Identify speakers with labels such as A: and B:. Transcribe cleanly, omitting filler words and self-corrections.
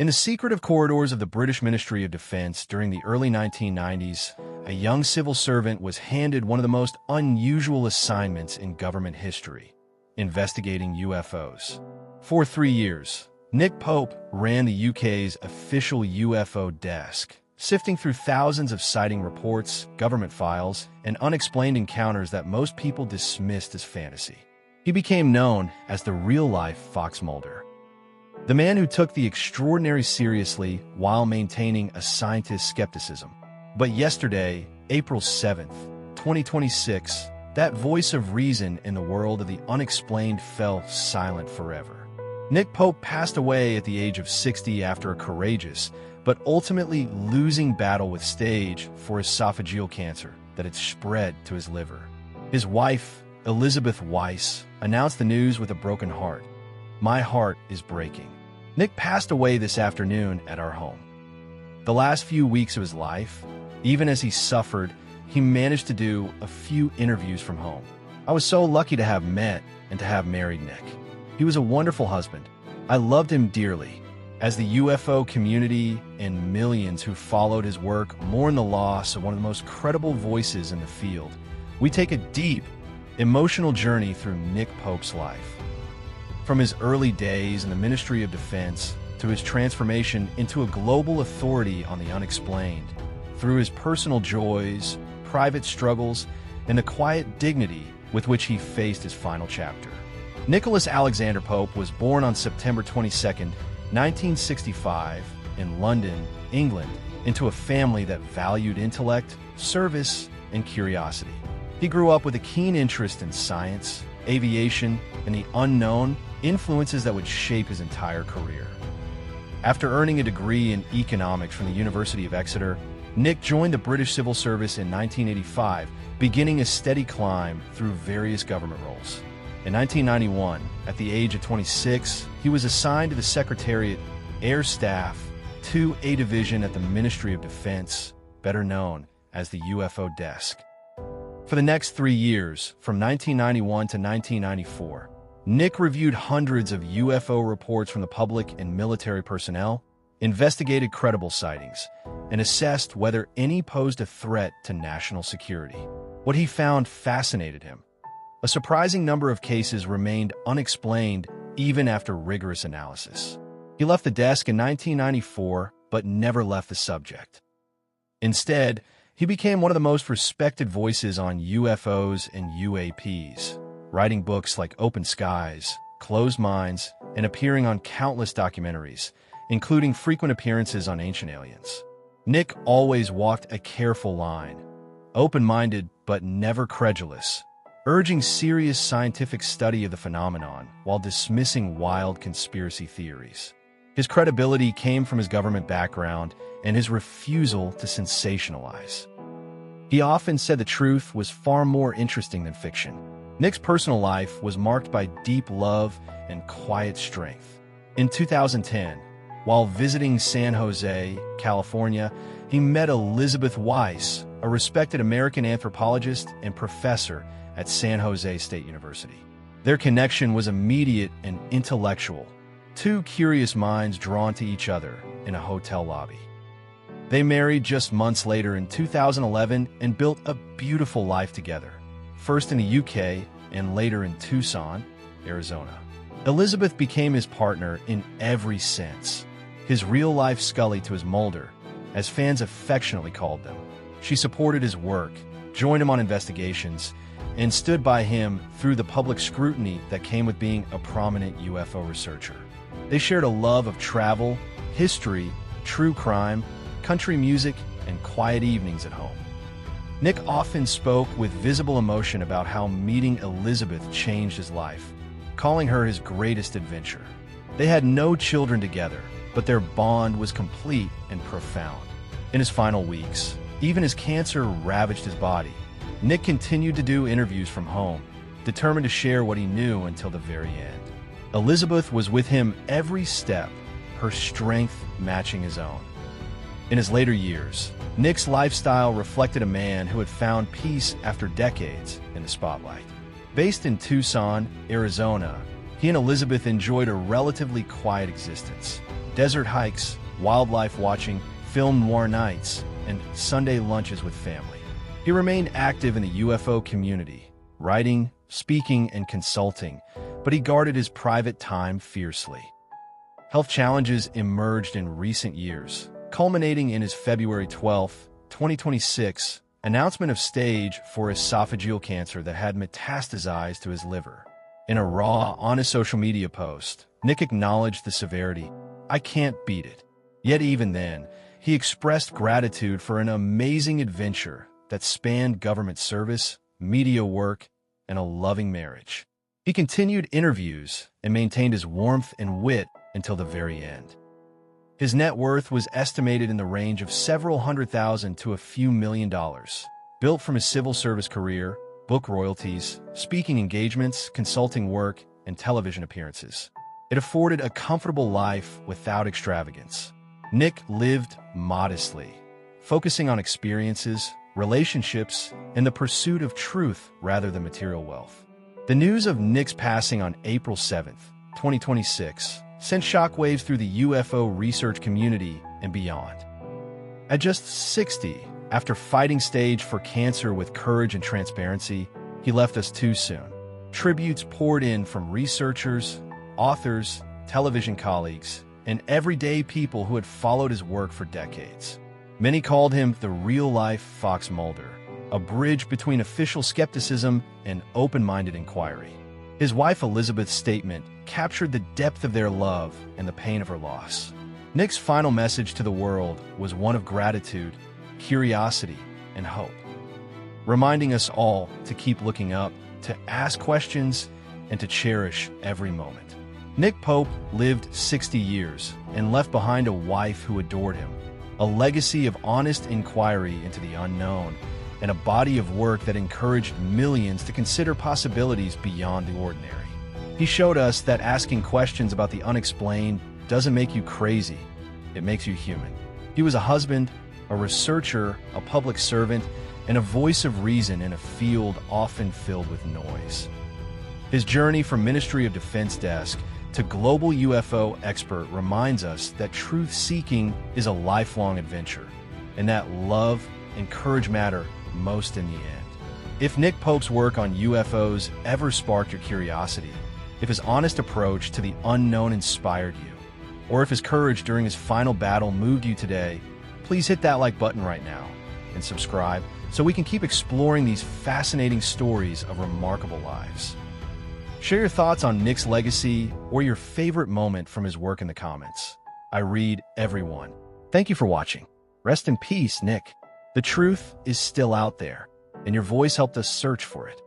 A: In the secretive corridors of the British Ministry of Defense during the early 1990s, a young civil servant was handed one of the most unusual assignments in government history: investigating UFOs. For 3 years, Nick Pope ran the UK's official UFO desk, sifting through thousands of sighting reports, government files, and unexplained encounters that most people dismissed as fantasy. He became known as the real-life Fox Mulder, the man who took the extraordinary seriously while maintaining a scientist's skepticism. But yesterday, April 7th, 2026, that voice of reason in the world of the unexplained fell silent forever. Nick Pope passed away at the age of 60 after a courageous, but ultimately losing battle with stage 4 esophageal cancer that had spread to his liver. His wife, Elizabeth Weiss, announced the news with a broken heart. "My heart is breaking." Nick passed away this afternoon at our home. The last few weeks of his life, even as he suffered, he managed to do a few interviews from home. I was so lucky to have met and to have married Nick. He was a wonderful husband. I loved him dearly. As the UFO community and millions who followed his work mourn the loss of one of the most credible voices in the field, we take a deep, emotional journey through Nick Pope's life. From his early days in the Ministry of Defense to his transformation into a global authority on the unexplained, through his personal joys, private struggles, and the quiet dignity with which he faced his final chapter. Nicholas Alexander Pope was born on September 22, 1965, in London, England, into a family that valued intellect, service, and curiosity. He grew up with a keen interest in science, aviation, and the unknown, influences that would shape his entire career. After earning a degree in economics from the University of Exeter, Nick joined the British Civil Service in 1985, beginning a steady climb through various government roles. In 1991, at the age of 26, he was assigned to the Secretariat Air Staff to a division at the Ministry of Defense, better known as the UFO desk. For the next 3 years, from 1991 to 1994, Nick reviewed hundreds of UFO reports from the public and military personnel, investigated credible sightings, and assessed whether any posed a threat to national security. What he found fascinated him. A surprising number of cases remained unexplained even after rigorous analysis. He left the desk in 1994, but never left the subject. Instead, he became one of the most respected voices on UFOs and UAPs, writing books like Open Skies, Closed Minds, and appearing on countless documentaries, including frequent appearances on Ancient Aliens. Nick always walked a careful line, open-minded but never credulous, urging serious scientific study of the phenomenon while dismissing wild conspiracy theories. His credibility came from his government background and his refusal to sensationalize. He often said the truth was far more interesting than fiction. Nick's personal life was marked by deep love and quiet strength. In 2010, while visiting San Jose, California, he met Elizabeth Weiss, a respected American anthropologist and professor at San Jose State University. Their connection was immediate and intellectual, two curious minds drawn to each other in a hotel lobby. They married just months later in 2011 and built a beautiful life together, first in the UK and later in Tucson, Arizona. Elizabeth became his partner in every sense, his real-life Scully to his Mulder, as fans affectionately called them. She supported his work, joined him on investigations, and stood by him through the public scrutiny that came with being a prominent UFO researcher. They shared a love of travel, history, true crime, country music, and quiet evenings at home. Nick often spoke with visible emotion about how meeting Elizabeth changed his life, calling her his greatest adventure. They had no children together, but their bond was complete and profound. In his final weeks, even as cancer ravaged his body, Nick continued to do interviews from home, determined to share what he knew until the very end. Elizabeth was with him every step, her strength matching his own. In his later years, Nick's lifestyle reflected a man who had found peace after decades in the spotlight. Based in Tucson, Arizona, he and Elizabeth enjoyed a relatively quiet existence, desert hikes, wildlife watching, film noir nights, and Sunday lunches with family. He remained active in the UFO community, writing, speaking, and consulting, but he guarded his private time fiercely. Health challenges emerged in recent years, culminating in his February 12, 2026, announcement of stage 4 esophageal cancer that had metastasized to his liver. In a raw, honest social media post, Nick acknowledged the severity. "I can't beat it." Yet even then, he expressed gratitude for an amazing adventure that spanned government service, media work, and a loving marriage. He continued interviews and maintained his warmth and wit until the very end. His net worth was estimated in the range of several $100,000 to a few $1,000,000, built from his civil service career, book royalties, speaking engagements, consulting work, and television appearances. It afforded a comfortable life without extravagance. Nick lived modestly, focusing on experiences, relationships, and the pursuit of truth rather than material wealth. The news of Nick's passing on April 7th, 2026, sent shockwaves through the UFO research community and beyond. At just 60, after fighting stage for cancer with courage and transparency, he left us too soon. Tributes poured in from researchers, authors, television colleagues, and everyday people who had followed his work for decades. Many called him the real-life Fox Mulder, a bridge between official skepticism and open-minded inquiry. His wife Elizabeth's statement captured the depth of their love and the pain of her loss. Nick's final message to the world was one of gratitude, curiosity, and hope, reminding us all to keep looking up, to ask questions, and to cherish every moment. Nick Pope lived 60 years and left behind a wife who adored him, a legacy of honest inquiry into the unknown, and a body of work that encouraged millions to consider possibilities beyond the ordinary. He showed us that asking questions about the unexplained doesn't make you crazy, it makes you human. He was a husband, a researcher, a public servant, and a voice of reason in a field often filled with noise. His journey from Ministry of Defense desk to global UFO expert reminds us that truth-seeking is a lifelong adventure, and that love and courage matter most in the end. If Nick Pope's work on UFOs ever sparked your curiosity, if his honest approach to the unknown inspired you, or if his courage during his final battle moved you today, please hit that like button right now and subscribe so we can keep exploring these fascinating stories of remarkable lives. Share your thoughts on Nick's legacy or your favorite moment from his work in the comments. I read every one. Thank you for watching. Rest in peace, Nick. The truth is still out there, and your voice helped us search for it.